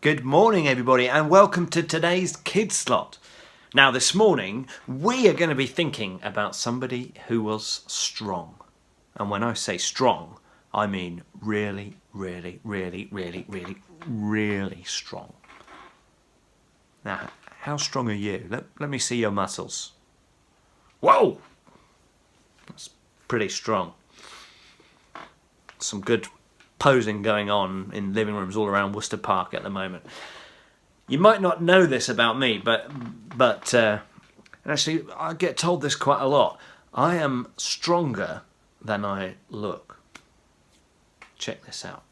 Good morning, everybody, and welcome to today's Kids Slot. Now, this morning, we are going to be thinking about somebody who was strong. And when I say strong, I mean really, really, really, really, really, really strong. Now, how strong are you? Let me see your muscles. Whoa! That's pretty strong. Some good posing going on in living rooms all around Worcester Park at the moment. You might not know this about me, but actually I get told this quite a lot. I am stronger than I look. Check this out.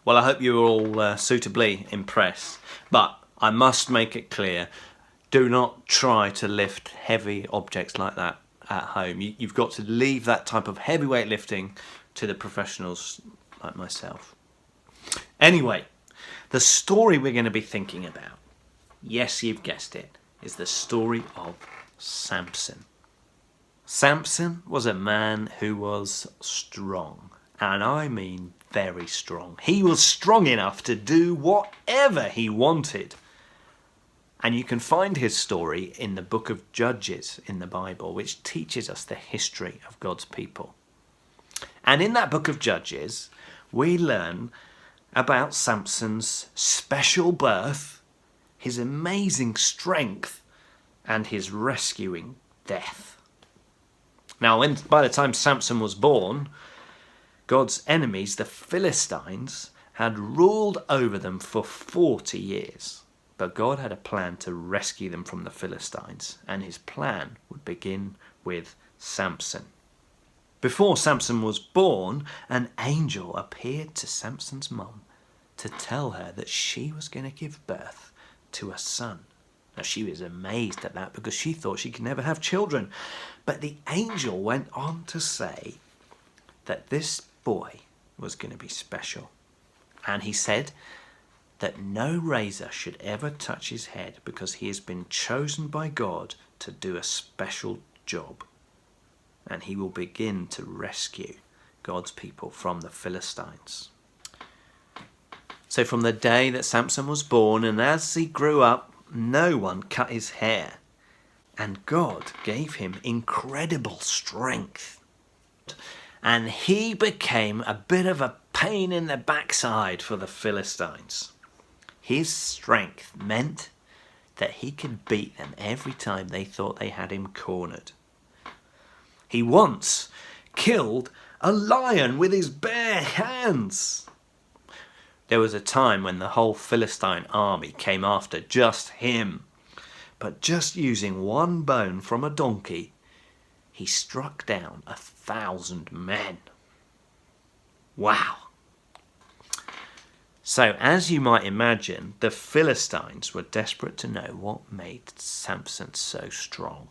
Well, I hope you were all suitably impressed, but I must make it clear, do not try to lift heavy objects like that at home. You've got to leave that type of heavyweight lifting to the professionals like myself. Anyway, the story we're going to be thinking about, yes, you've guessed it, is the story of Samson. Samson was a man who was strong, and I mean very strong. He was strong enough to do whatever he wanted. And you can find his story in the book of Judges in the Bible, which teaches us the history of God's people. And in that book of Judges, we learn about Samson's special birth, his amazing strength, and his rescuing death. Now, by the time Samson was born, God's enemies, the Philistines, had ruled over them for 40 years. But God had a plan to rescue them from the Philistines, and his plan would begin with Samson. Before Samson was born, an angel appeared to Samson's mum to tell her that she was going to give birth to a son. Now, she was amazed at that because she thought she could never have children. But the angel went on to say that this boy was going to be special. And he said that no razor should ever touch his head because he has been chosen by God to do a special job. And he will begin to rescue God's people from the Philistines. So from the day that Samson was born and as he grew up, no one cut his hair. And God gave him incredible strength. And he became a bit of a pain in the backside for the Philistines. His strength meant that he could beat them every time they thought they had him cornered. He once killed a lion with his bare hands. There was a time when the whole Philistine army came after just him. But just using one bone from a donkey, he struck down 1,000 men. Wow. So, as you might imagine, the Philistines were desperate to know what made Samson so strong.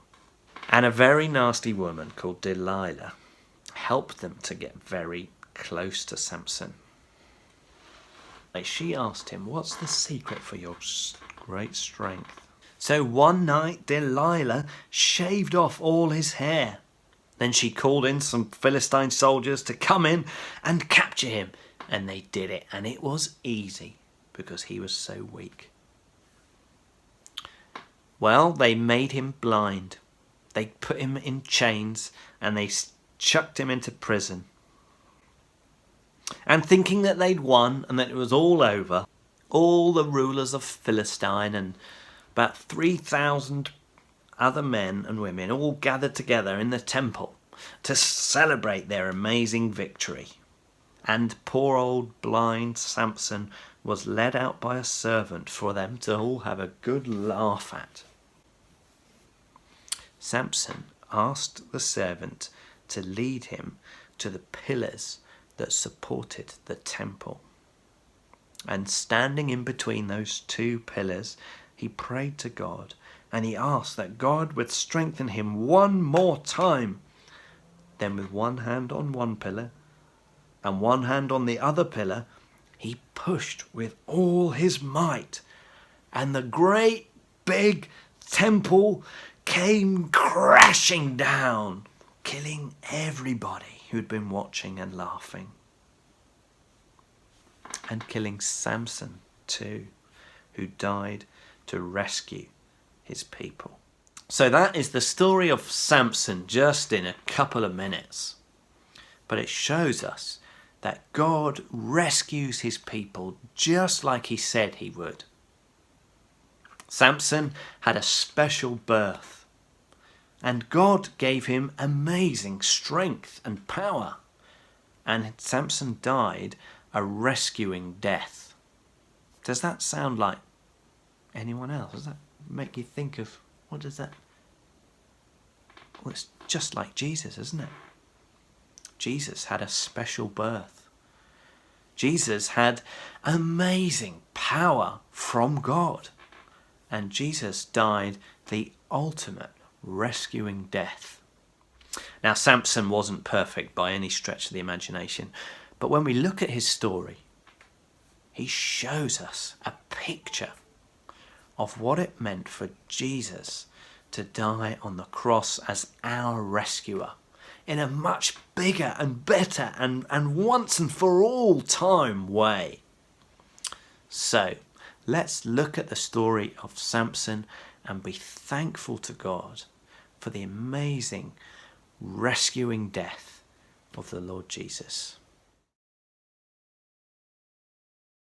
And a very nasty woman called Delilah helped them to get very close to Samson. She asked him, "What's the secret for your great strength?" So one night Delilah shaved off all his hair. Then she called in some Philistine soldiers to come in and capture him. And they did it. And it was easy because he was so weak. Well, they made him blind. They put him in chains and they chucked him into prison. And thinking that they'd won and that it was all over, all the rulers of Philistine and about 3,000 other men and women all gathered together in the temple to celebrate their amazing victory. And poor old blind Samson was led out by a servant for them to all have a good laugh at. Samson asked the servant to lead him to the pillars that supported the temple. And standing in between those two pillars, he prayed to God and he asked that God would strengthen him one more time. Then with one hand on one pillar and one hand on the other pillar, he pushed with all his might, and the great big temple came crashing down, killing everybody who'd been watching and laughing. And killing Samson too, who died to rescue his people. So that is the story of Samson, just in a couple of minutes. But it shows us that God rescues his people just like he said he would. Samson had a special birth, and God gave him amazing strength and power. And Samson died a rescuing death. Does that sound like anyone else? Does that make you think of, what does that? Well, it's just like Jesus, isn't it? Jesus had a special birth. Jesus had amazing power from God. And Jesus died the ultimate rescuing death. Now, Samson wasn't perfect by any stretch of the imagination, but when we look at his story, he shows us a picture of what it meant for Jesus to die on the cross as our rescuer in a much bigger and better and once and for all time way. So, let's look at the story of Samson and be thankful to God for the amazing rescuing death of the Lord Jesus.